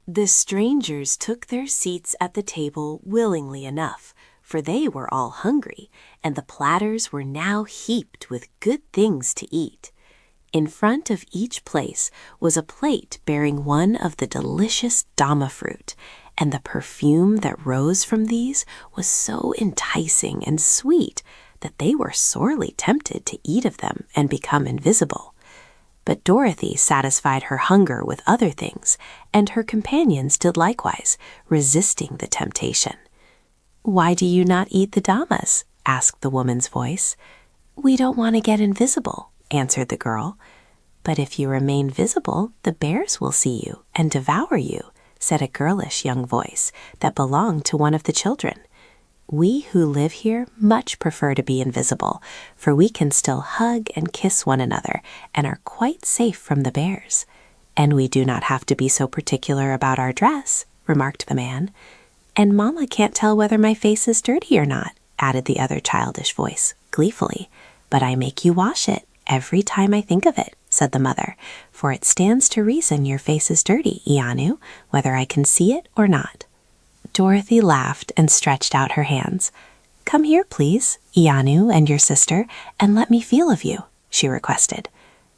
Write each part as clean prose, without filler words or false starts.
The strangers took their seats at the table willingly enough, for they were all hungry, and the platters were now heaped with good things to eat. In front of each place was a plate bearing one of the delicious dama fruit, and the perfume that rose from these was so enticing and sweet that they were sorely tempted to eat of them and become invisible. But Dorothy satisfied her hunger with other things, and her companions did likewise, resisting the temptation. "Why do you not eat the damas?" asked the woman's voice. "We don't want to get invisible," answered the girl. "But if you remain visible, the bears will see you and devour you," said a girlish young voice that belonged to one of the children. "We who live here much prefer to be invisible, for we can still hug and kiss one another and are quite safe from the bears. And we do not have to be so particular about our dress," remarked the man. "And Mama can't tell whether my face is dirty or not," added the other childish voice, gleefully. "But I make you wash it every time I think of it," said the mother, "for it stands to reason your face is dirty, Ianu, whether I can see it or not." Dorothy laughed and stretched out her hands. "Come here, please, Ianu and your sister, and let me feel of you," she requested.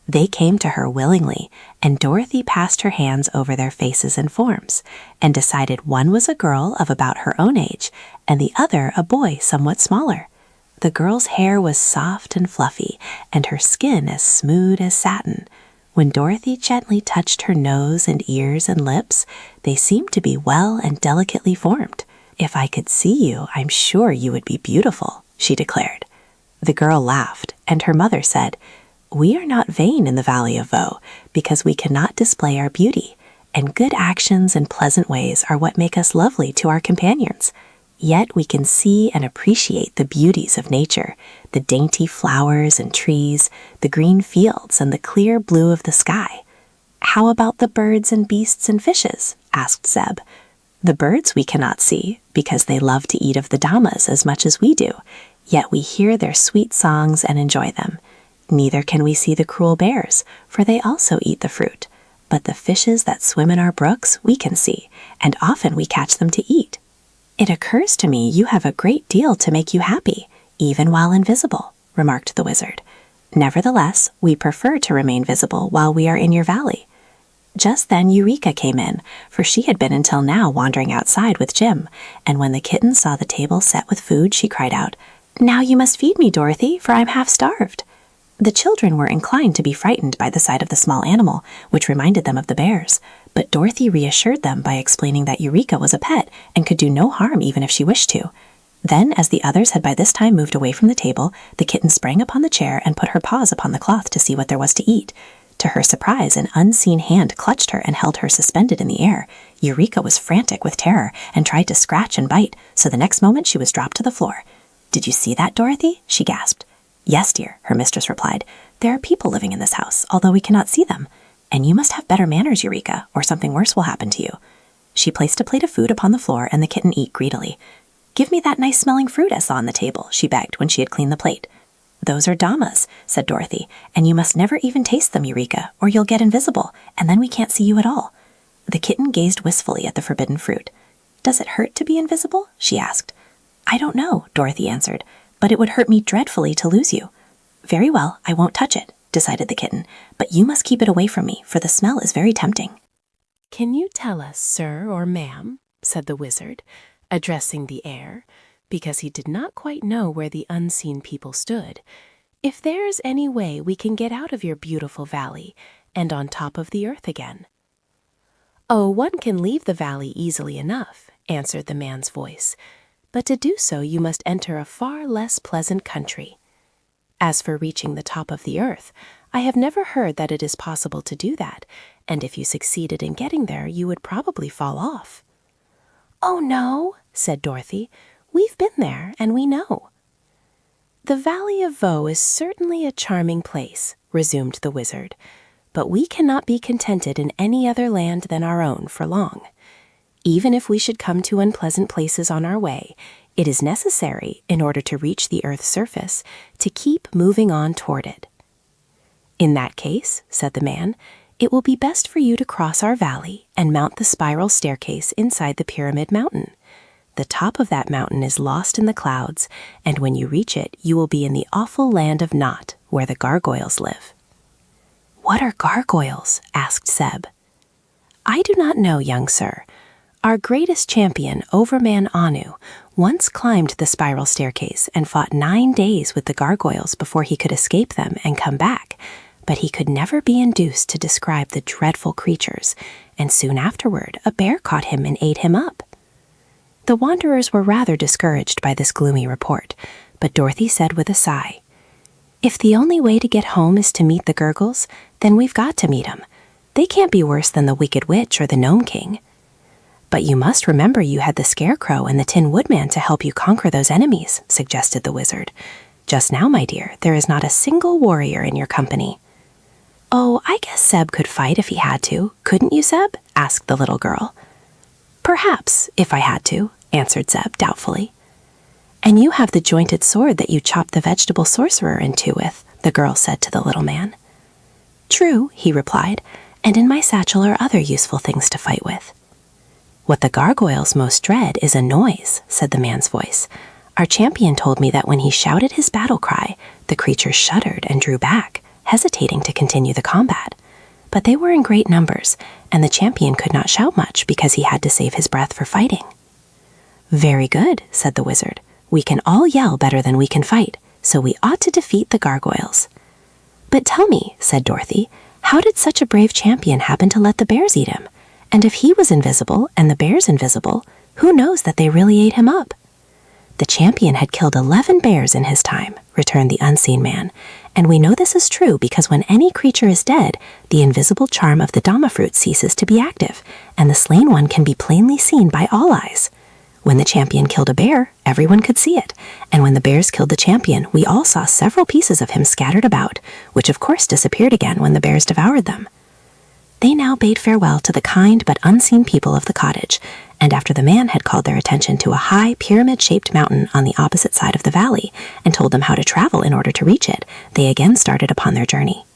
They came to her willingly, and Dorothy passed her hands over their faces and forms, and decided one was a girl of about her own age, and the other a boy somewhat smaller. The girl's hair was soft and fluffy, and her skin as smooth as satin. When Dorothy gently touched her nose and ears and lips, they seemed to be well and delicately formed. "If I could see you, I'm sure you would be beautiful," she declared. The girl laughed, and her mother said, "We are not vain in the Valley of Voe, because we cannot display our beauty, and good actions and pleasant ways are what make us lovely to our companions. Yet we can see and appreciate the beauties of nature, the dainty flowers and trees, the green fields, and the clear blue of the sky." "How about the birds and beasts and fishes?" asked Zeb. "The birds we cannot see, because they love to eat of the damas as much as we do, yet we hear their sweet songs and enjoy them. Neither can we see the cruel bears, for they also eat the fruit. But the fishes that swim in our brooks we can see, and often we catch them to eat. It occurs to me you have a great deal to make you happy, even while invisible," remarked the wizard. "Nevertheless, we prefer to remain visible while we are in your valley." Just then Eureka came in, for she had been until now wandering outside with Jim, and when the kitten saw the table set with food, she cried out, "Now you must feed me, Dorothy, for I'm half starved." The children were inclined to be frightened by the sight of the small animal, which reminded them of the bears, but Dorothy reassured them by explaining that Eureka was a pet and could do no harm even if she wished to. Then, as the others had by this time moved away from the table, the kitten sprang upon the chair and put her paws upon the cloth to see what there was to eat. To her surprise, an unseen hand clutched her and held her suspended in the air. Eureka was frantic with terror and tried to scratch and bite, so the next moment she was dropped to the floor. "Did you see that, Dorothy?" she gasped. "Yes, dear," her mistress replied. "There are people living in this house, although we cannot see them. And you must have better manners, Eureka, or something worse will happen to you." She placed a plate of food upon the floor, and the kitten ate greedily. "Give me that nice-smelling fruit I saw on the table," she begged when she had cleaned the plate. "Those are damas," said Dorothy, "and you must never even taste them, Eureka, or you'll get invisible, and then we can't see you at all." The kitten gazed wistfully at the forbidden fruit. "Does it hurt to be invisible?" she asked. "I don't know," Dorothy answered, "but it would hurt me dreadfully to lose you." "Very well, I won't touch it," decided the kitten, "but you must keep it away from me, for the smell is very tempting." "Can you tell us, sir or ma'am," said the wizard, addressing the air, because he did not quite know where the unseen people stood, "if there's any way we can get out of your beautiful valley and on top of the earth again?" "Oh, one can leave the valley easily enough," answered the man's voice, "but to do so you must enter a far less pleasant country. As for reaching the top of the earth, I have never heard that it is possible to do that, and if you succeeded in getting there, you would probably fall off." "Oh, no," said Dorothy. "We've been there, and we know." "The Valley of Voe is certainly a charming place," resumed the wizard, "but we cannot be contented in any other land than our own for long. Even if we should come to unpleasant places on our way, it is necessary, in order to reach the earth's surface, to keep moving on toward it." "In that case," said the man, It will be best for you to cross our valley and mount the spiral staircase inside the Pyramid Mountain. The top of that mountain is lost in the clouds, and when you reach it, you will be in the awful land of Nott, where the gargoyles live." "What are gargoyles?" asked Zeb. "I do not know, young sir. Our greatest champion, Overman Anu, once climbed the spiral staircase and fought 9 days with the gargoyles before he could escape them and come back, but he could never be induced to describe the dreadful creatures, and soon afterward a bear caught him and ate him up." The wanderers were rather discouraged by this gloomy report, but Dorothy said with a sigh, "If the only way to get home is to meet the Gurgles, then we've got to meet 'em. They can't be worse than the Wicked Witch or the Gnome King." "But you must remember you had the Scarecrow and the Tin Woodman to help you conquer those enemies," suggested the wizard. "Just now, my dear, there is not a single warrior in your company." "Oh, I guess Zeb could fight if he had to. Couldn't you, Zeb?" asked the little girl. "Perhaps, if I had to," answered Zeb doubtfully. "And you have the jointed sword that you chopped the vegetable sorcerer in two with," the girl said to the little man. "True," he replied, "and in my satchel are other useful things to fight with." "What the gargoyles most dread is a noise," said the man's voice. "Our champion told me that when he shouted his battle cry, the creatures shuddered and drew back, hesitating to continue the combat. But they were in great numbers, and the champion could not shout much because he had to save his breath for fighting." "Very good," said the wizard. "We can all yell better than we can fight, so we ought to defeat the gargoyles." "But tell me," said Dorothy, "how did such a brave champion happen to let the bears eat him? And if he was invisible and the bears invisible, who knows that they really ate him up?" "The champion had killed 11 bears in his time," returned the unseen man, "and we know this is true because when any creature is dead, the invisible charm of the Dama fruit ceases to be active, and the slain one can be plainly seen by all eyes. When the champion killed a bear, everyone could see it, and when the bears killed the champion, we all saw several pieces of him scattered about, which of course disappeared again when the bears devoured them." They now bade farewell to the kind but unseen people of the cottage, and after the man had called their attention to a high, pyramid-shaped mountain on the opposite side of the valley and told them how to travel in order to reach it, they again started upon their journey.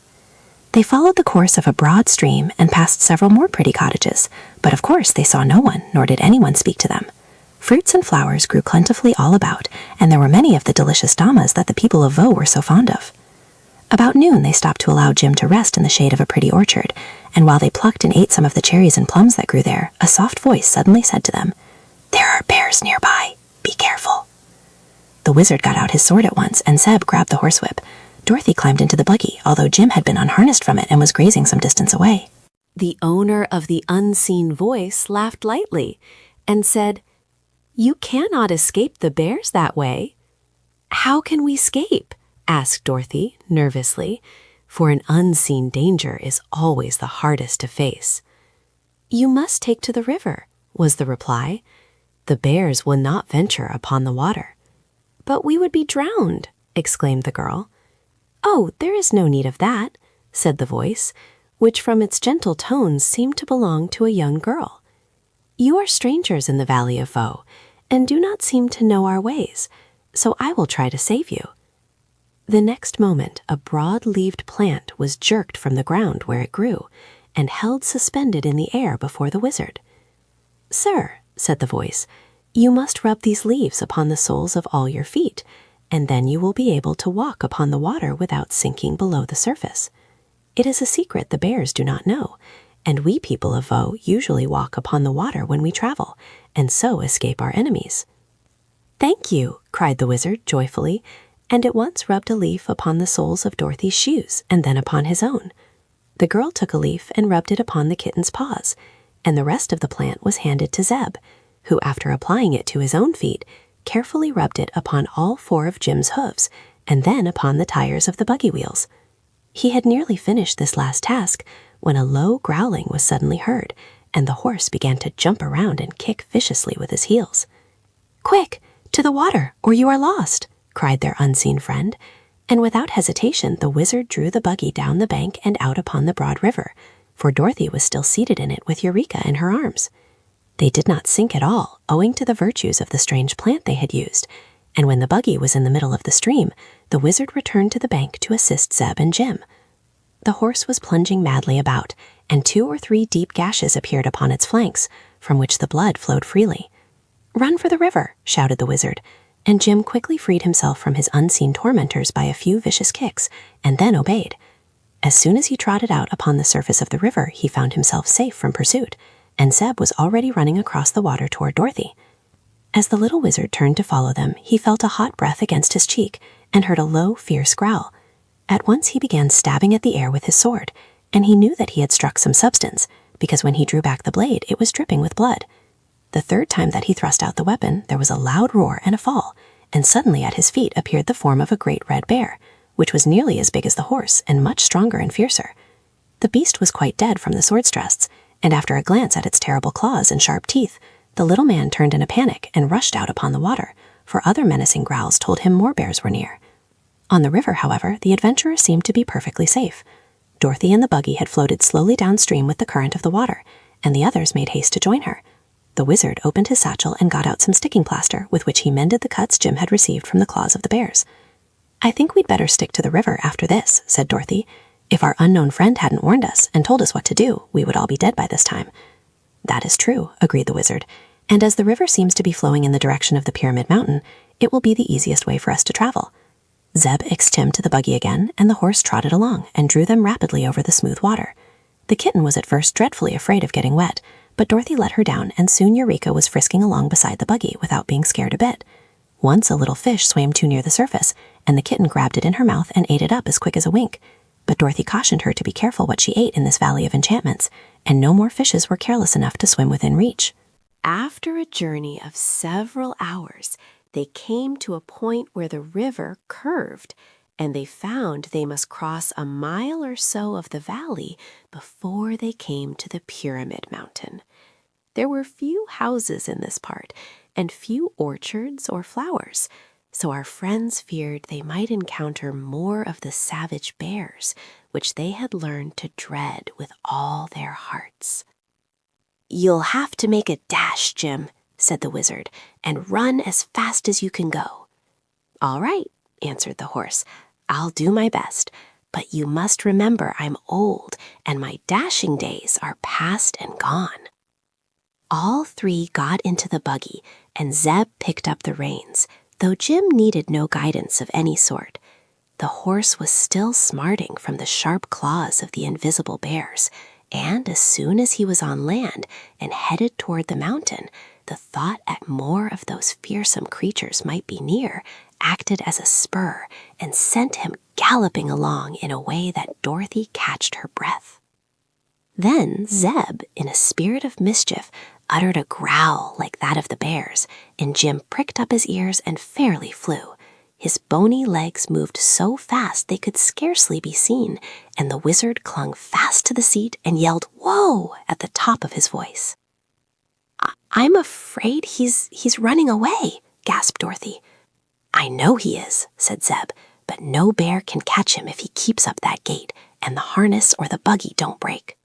They followed the course of a broad stream and passed several more pretty cottages, but of course they saw no one, nor did anyone speak to them. Fruits and flowers grew plentifully all about, and there were many of the delicious damas that the people of Vaux were so fond of. About noon they stopped to allow Jim to rest in the shade of a pretty orchard, and while they plucked and ate some of the cherries and plums that grew there, a soft voice suddenly said to them, "There are bears nearby. Be careful." The wizard got out his sword at once, and Zeb grabbed the horsewhip. Dorothy climbed into the buggy, although Jim had been unharnessed from it and was grazing some distance away. The owner of the unseen voice laughed lightly and said, "You cannot escape the bears that way." "How can we escape?" asked Dorothy nervously, for an unseen danger is always the hardest to face. "You must take to the river," was the reply. "The bears will not venture upon the water." "But we would be drowned," exclaimed the girl. "Oh, there is no need of that," said the voice, which from its gentle tones seemed to belong to a young girl. "You are strangers in the Valley of Vaux, and do not seem to know our ways, so I will try to save you." The next moment, a broad-leaved plant was jerked from the ground where it grew, and held suspended in the air before the wizard. "Sir," said the voice, "you must rub these leaves upon the soles of all your feet, and then you will be able to walk upon the water without sinking below the surface. It is a secret the bears do not know, and we people of Vaux usually walk upon the water when we travel, and so escape our enemies." "Thank you," cried the wizard joyfully, and at once rubbed a leaf upon the soles of Dorothy's shoes and then upon his own. The girl took a leaf and rubbed it upon the kitten's paws, and the rest of the plant was handed to Zeb, who, after applying it to his own feet, carefully rubbed it upon all 4 of Jim's hooves, and then upon the tires of the buggy wheels. He had nearly finished this last task when a low growling was suddenly heard, and the horse began to jump around and kick viciously with his heels. "Quick, to the water, or you are lost!" cried their unseen friend, and without hesitation the wizard drew the buggy down the bank and out upon the broad river, for Dorothy was still seated in it with Eureka in her arms. They did not sink at all, owing to the virtues of the strange plant they had used, and when the buggy was in the middle of the stream, the wizard returned to the bank to assist Zeb and Jim. the horse was plunging madly about, and 2 or 3 deep gashes appeared upon its flanks, from which the blood flowed freely. "Run for the river," shouted the wizard, and Jim quickly freed himself from his unseen tormentors by a few vicious kicks, and then obeyed. As soon as he trotted out upon the surface of the river, he found himself safe from pursuit, and Zeb was already running across the water toward Dorothy. As the little wizard turned to follow them, he felt a hot breath against his cheek and heard a low, fierce growl. At once he began stabbing at the air with his sword, and he knew that he had struck some substance, because when he drew back the blade, it was dripping with blood. The third time that he thrust out the weapon, there was a loud roar and a fall, and suddenly at his feet appeared the form of a great red bear, which was nearly as big as the horse and much stronger and fiercer. The beast was quite dead from the sword's thrusts, and after a glance at its terrible claws and sharp teeth, the little man turned in a panic and rushed out upon the water, for other menacing growls told him more bears were near. On the river, however, the adventurer seemed to be perfectly safe. Dorothy and the buggy had floated slowly downstream with the current of the water, and the others made haste to join her. The wizard opened his satchel and got out some sticking plaster, with which he mended the cuts Jim had received from the claws of the bears. "I think we'd better stick to the river after this," said Dorothy. "If our unknown friend hadn't warned us and told us what to do, we would all be dead by this time." "That is true," agreed the wizard, "and as the river seems to be flowing in the direction of the Pyramid Mountain, it will be the easiest way for us to travel." Zeb hitched him to the buggy again, and the horse trotted along and drew them rapidly over the smooth water. The kitten was at first dreadfully afraid of getting wet, but Dorothy let her down, and soon Eureka was frisking along beside the buggy without being scared a bit. Once a little fish swam too near the surface, and the kitten grabbed it in her mouth and ate it up as quick as a wink. But Dorothy cautioned her to be careful what she ate in this valley of enchantments, and no more fishes were careless enough to swim within reach. After a journey of several hours, they came to a point where the river curved, and they found they must cross a mile or so of the valley before they came to the Pyramid Mountain. There were few houses in this part, and few orchards or flowers, so our friends feared they might encounter more of the savage bears, which they had learned to dread with all their hearts. "You'll have to make a dash, Jim," said the wizard, "and run as fast as you can go." "All right," answered the horse. "I'll do my best, but you must remember I'm old, and my dashing days are past and gone." All 3 got into the buggy, and Zeb picked up the reins, though Jim needed no guidance of any sort. The horse was still smarting from the sharp claws of the invisible bears, and as soon as he was on land and headed toward the mountain, the thought that more of those fearsome creatures might be near acted as a spur and sent him galloping along in a way that Dorothy catched her breath. Then Zeb, in a spirit of mischief, uttered a growl like that of the bears, and Jim pricked up his ears and fairly flew. His bony legs moved so fast they could scarcely be seen, and the wizard clung fast to the seat and yelled "Whoa!" at the top of his voice. "I'm afraid he's running away," gasped Dorothy. "I know he is," said Zeb, "but no bear can catch him if he keeps up that gait, and the harness or the buggy don't break."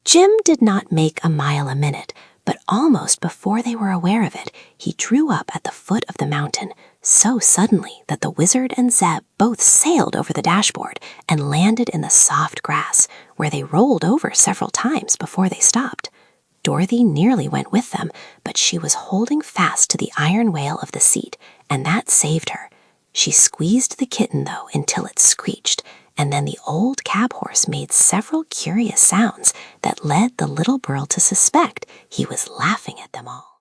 Jim did not make a mile a minute, but almost before they were aware of it, he drew up at the foot of the mountain so suddenly that the wizard and Zeb both sailed over the dashboard and landed in the soft grass, where they rolled over several times before they stopped. Dorothy nearly went with them, but she was holding fast to the iron rail of the seat, and that saved her. She squeezed the kitten, though, until it screeched, and then the old cab horse made several curious sounds that led the little girl to suspect he was laughing at them all.